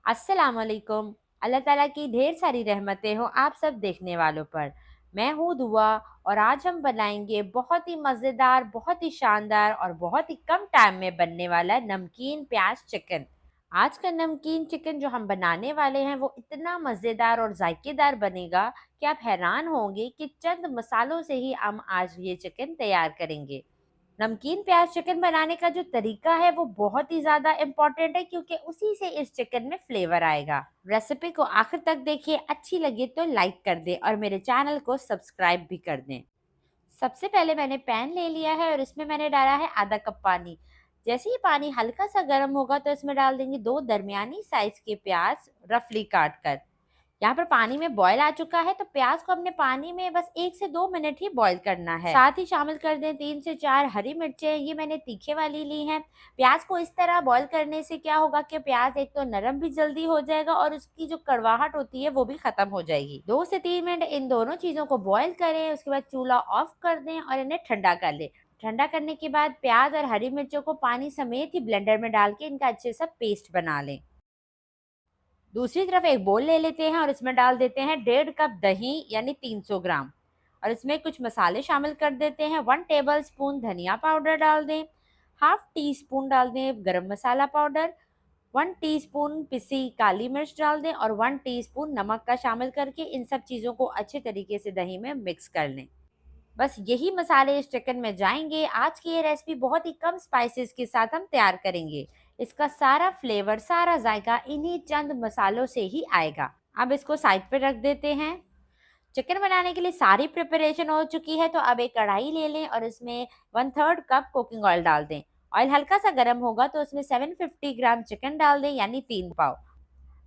अस्सलाम वालेकुम। अल्लाह ताला की ढेर सारी रहमतें हो आप सब देखने वालों पर। मैं हूँ दुआ और आज हम बनाएंगे बहुत ही मज़ेदार, बहुत ही शानदार और बहुत ही कम टाइम में बनने वाला नमकीन प्याज चिकन। आज का नमकीन चिकन जो हम बनाने वाले हैं वो इतना मज़ेदार और जायकेदार बनेगा कि आप हैरान होंगे कि चंद मसालों से ही हम आज ये चिकन तैयार करेंगे। नमकीन प्याज चिकन बनाने का जो तरीका है वो बहुत ही ज़्यादा इम्पोर्टेंट है क्योंकि उसी से इस चिकन में फ्लेवर आएगा। रेसिपी को आखिर तक देखिए, अच्छी लगे तो लाइक कर दें और मेरे चैनल को सब्सक्राइब भी कर दें। सबसे पहले मैंने पैन ले लिया है और इसमें मैंने डाला है आधा कप पानी। जैसे ही पानी हल्का सा गर्म होगा तो इसमें डाल देंगे दो दरमियानी साइज के प्याज रफली काट कर। यहाँ पर पानी में बॉयल आ चुका है तो प्याज को अपने पानी में बस 1 से 2 मिनट ही बॉईल करना है। साथ ही शामिल कर दें 3 से 4 हरी मिर्चें, ये मैंने तीखे वाली ली हैं। प्याज को इस तरह बॉईल करने से क्या होगा कि प्याज एक तो नरम भी जल्दी हो जाएगा और उसकी जो कड़वाहट होती है वो भी खत्म हो जाएगी। 2 से 3 मिनट इन दोनों चीजों को बॉईल करें, उसके बाद चूल्हा ऑफ कर दें और इन्हें ठंडा कर लें। ठंडा करने के बाद प्याज और हरी मिर्चों को पानी समेत ही ब्लेंडर में डाल के इनका अच्छे से पेस्ट बना लें। दूसरी तरफ एक बोल ले लेते हैं और इसमें डाल देते हैं 1.5 कप दही यानी 300 ग्राम और इसमें कुछ मसाले शामिल कर देते हैं। 1 टेबल स्पून धनिया पाउडर डाल दें, हाफ टी स्पून डाल दें गरम मसाला पाउडर, 1 टीस्पून पिसी काली मिर्च डाल दें और 1 टीस्पून नमक का शामिल करके इन सब चीज़ों को अच्छे तरीके से दही में मिक्स कर लें। बस यही मसाले इस चिकन में जाएंगे। आज की ये रेसिपी बहुत ही कम स्पाइसेस के साथ हम तैयार करेंगे। इसका सारा फ्लेवर, सारा जायका इन्हीं चंद मसालों से ही आएगा। अब इसको साइड पे रख देते हैं। चिकन बनाने के लिए सारी प्रिपरेशन हो चुकी है तो अब एक कढ़ाई ले लें और इसमें 1/3 कप कुकिंग ऑयल डाल दें। ऑयल हल्का सा गर्म होगा तो उसमें 750 ग्राम चिकन डाल दें यानी 3 पाव।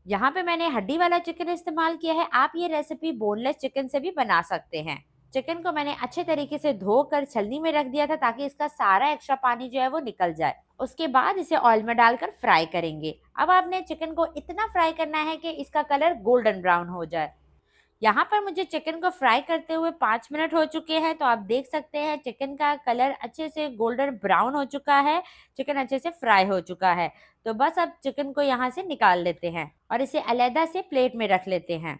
यहाँ पे मैंने हड्डी वाला चिकन इस्तेमाल किया है, आप ये रेसिपी बोनलेस चिकन से भी बना सकते हैं। चिकन को मैंने अच्छे तरीके से धोकर छलनी में रख दिया था ताकि इसका सारा एक्स्ट्रा पानी जो है वो निकल जाए। उसके बाद इसे ऑयल में डालकर फ्राई करेंगे। अब आपने चिकन को इतना फ्राई करना है कि इसका कलर गोल्डन ब्राउन हो जाए। यहाँ पर मुझे चिकन को फ्राई करते हुए 5 मिनट हो चुके हैं तो आप देख सकते हैं चिकन का कलर अच्छे से गोल्डन ब्राउन हो चुका है, चिकन अच्छे से फ्राई हो चुका है। तो बस अब चिकन को यहाँ से निकाल लेते हैं और इसे अलहदा से प्लेट में रख लेते हैं।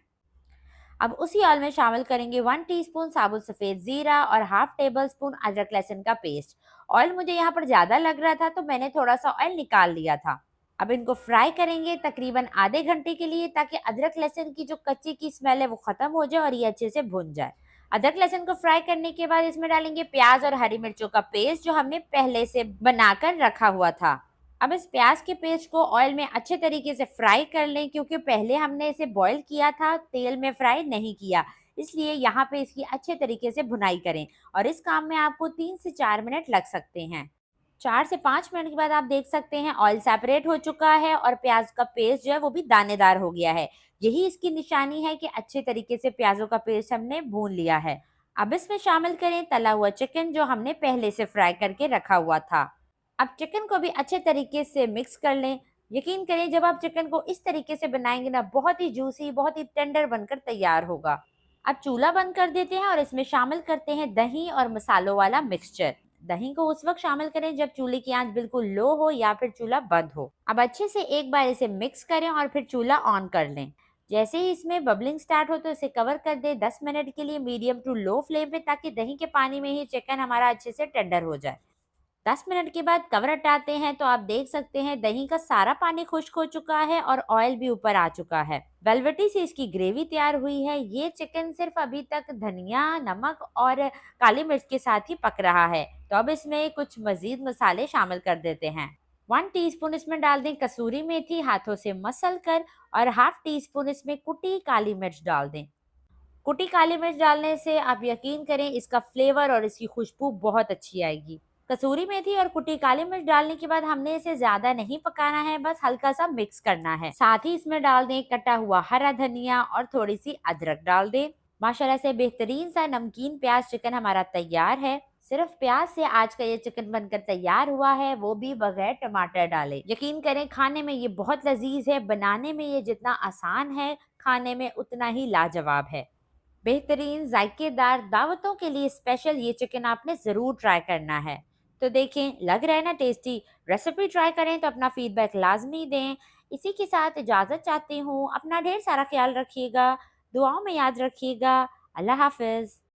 अब उसी ऑयल में शामिल करेंगे 1 टीस्पून साबुत सफ़ेद ज़ीरा और हाफ टेबल स्पून अदरक लहसुन का पेस्ट। ऑयल मुझे यहाँ पर ज़्यादा लग रहा था तो मैंने थोड़ा सा ऑयल निकाल लिया था। अब इनको फ्राई करेंगे तकरीबन आधे घंटे के लिए ताकि अदरक लहसुन की जो कच्ची की स्मेल है वो ख़त्म हो जाए और ये अच्छे से भुन जाए। अदरक लहसुन को फ्राई करने के बाद इसमें डालेंगे प्याज और हरी मिर्चों का पेस्ट जो हमने पहले से बनाकर रखा हुआ था। अब इस प्याज के पेस्ट को ऑयल में अच्छे तरीके से फ्राई कर लें क्योंकि पहले हमने इसे बॉईल किया था, तेल में फ्राई नहीं किया, इसलिए यहाँ पे इसकी अच्छे तरीके से भुनाई करें और इस काम में आपको 3 से 4 मिनट लग सकते हैं। 4 से 5 मिनट के बाद आप देख सकते हैं ऑयल सेपरेट हो चुका है और प्याज का पेस्ट जो है वो भी दानेदार हो गया है। यही इसकी निशानी है कि अच्छे तरीके से प्याजों का पेस्ट हमने भून लिया है। अब इसमें शामिल करें तला हुआ चिकन जो हमने पहले से फ्राई करके रखा हुआ था। अब चिकन को भी अच्छे तरीके से मिक्स कर लें। यकीन करें जब आप चिकन को इस तरीके से बनाएंगे ना, बहुत ही जूसी, बहुत ही टेंडर बनकर तैयार होगा। अब चूल्हा बंद कर देते हैं और इसमें शामिल करते हैं दही और मसालों वाला मिक्सचर। दही को उस वक्त शामिल करें जब चूल्हे की आंच बिल्कुल लो हो या फिर चूल्हा बंद हो। अब अच्छे से एक बार इसे मिक्स करें और फिर चूल्हा ऑन कर लें। जैसे ही इसमें बबलिंग स्टार्ट हो तो इसे कवर कर दें 10 मिनट के लिए मीडियम टू लो फ्लेम पे ताकि दही के पानी में ही चिकन हमारा अच्छे से टेंडर हो जाए। 10 मिनट के बाद कवर हटाते हैं तो आप देख सकते हैं दही का सारा पानी खुश्क हो चुका है और ऑयल भी ऊपर आ चुका है। वेलवेटी से इसकी ग्रेवी तैयार हुई है। ये चिकन सिर्फ अभी तक धनिया, नमक और काली मिर्च के साथ ही पक रहा है। तो अब इसमें कुछ मजीद मसाले शामिल कर देते हैं। 1 टीस्पून इसमें डाल दें कसूरी मेथी हाथों से मसल कर और हाफ टी स्पून इसमें कुटी काली मिर्च डाल दें। कुटी काली मिर्च डालने से आप यकीन करें इसका फ्लेवर और इसकी खुशबू बहुत अच्छी आएगी। कसूरी मेथी और कुटी काली मिर्च डालने के बाद हमने इसे ज्यादा नहीं पकाना है, बस हल्का सा मिक्स करना है। साथ ही इसमें डाल दें कटा हुआ हरा धनिया और थोड़ी सी अदरक डाल दें। माशाल्लाह से बेहतरीन सा नमकीन प्याज चिकन हमारा तैयार है। सिर्फ प्याज से आज का ये चिकन बनकर तैयार हुआ है, वो भी बगैर टमाटर डाले। यकीन करें खाने में ये बहुत लजीज है। बनाने में ये जितना आसान है, खाने में उतना ही लाजवाब है। बेहतरीन जायकेदार दावतों के लिए स्पेशल ये चिकन आपने ज़रूर ट्राई करना है। तो देखें, लग रहा है ना टेस्टी। रेसिपी ट्राई करें तो अपना फीडबैक लाजमी दें। इसी के साथ इजाज़त चाहती हूँ। अपना ढेर सारा ख़्याल रखिएगा, दुआओं में याद रखिएगा। अल्लाह हाफ़िज़।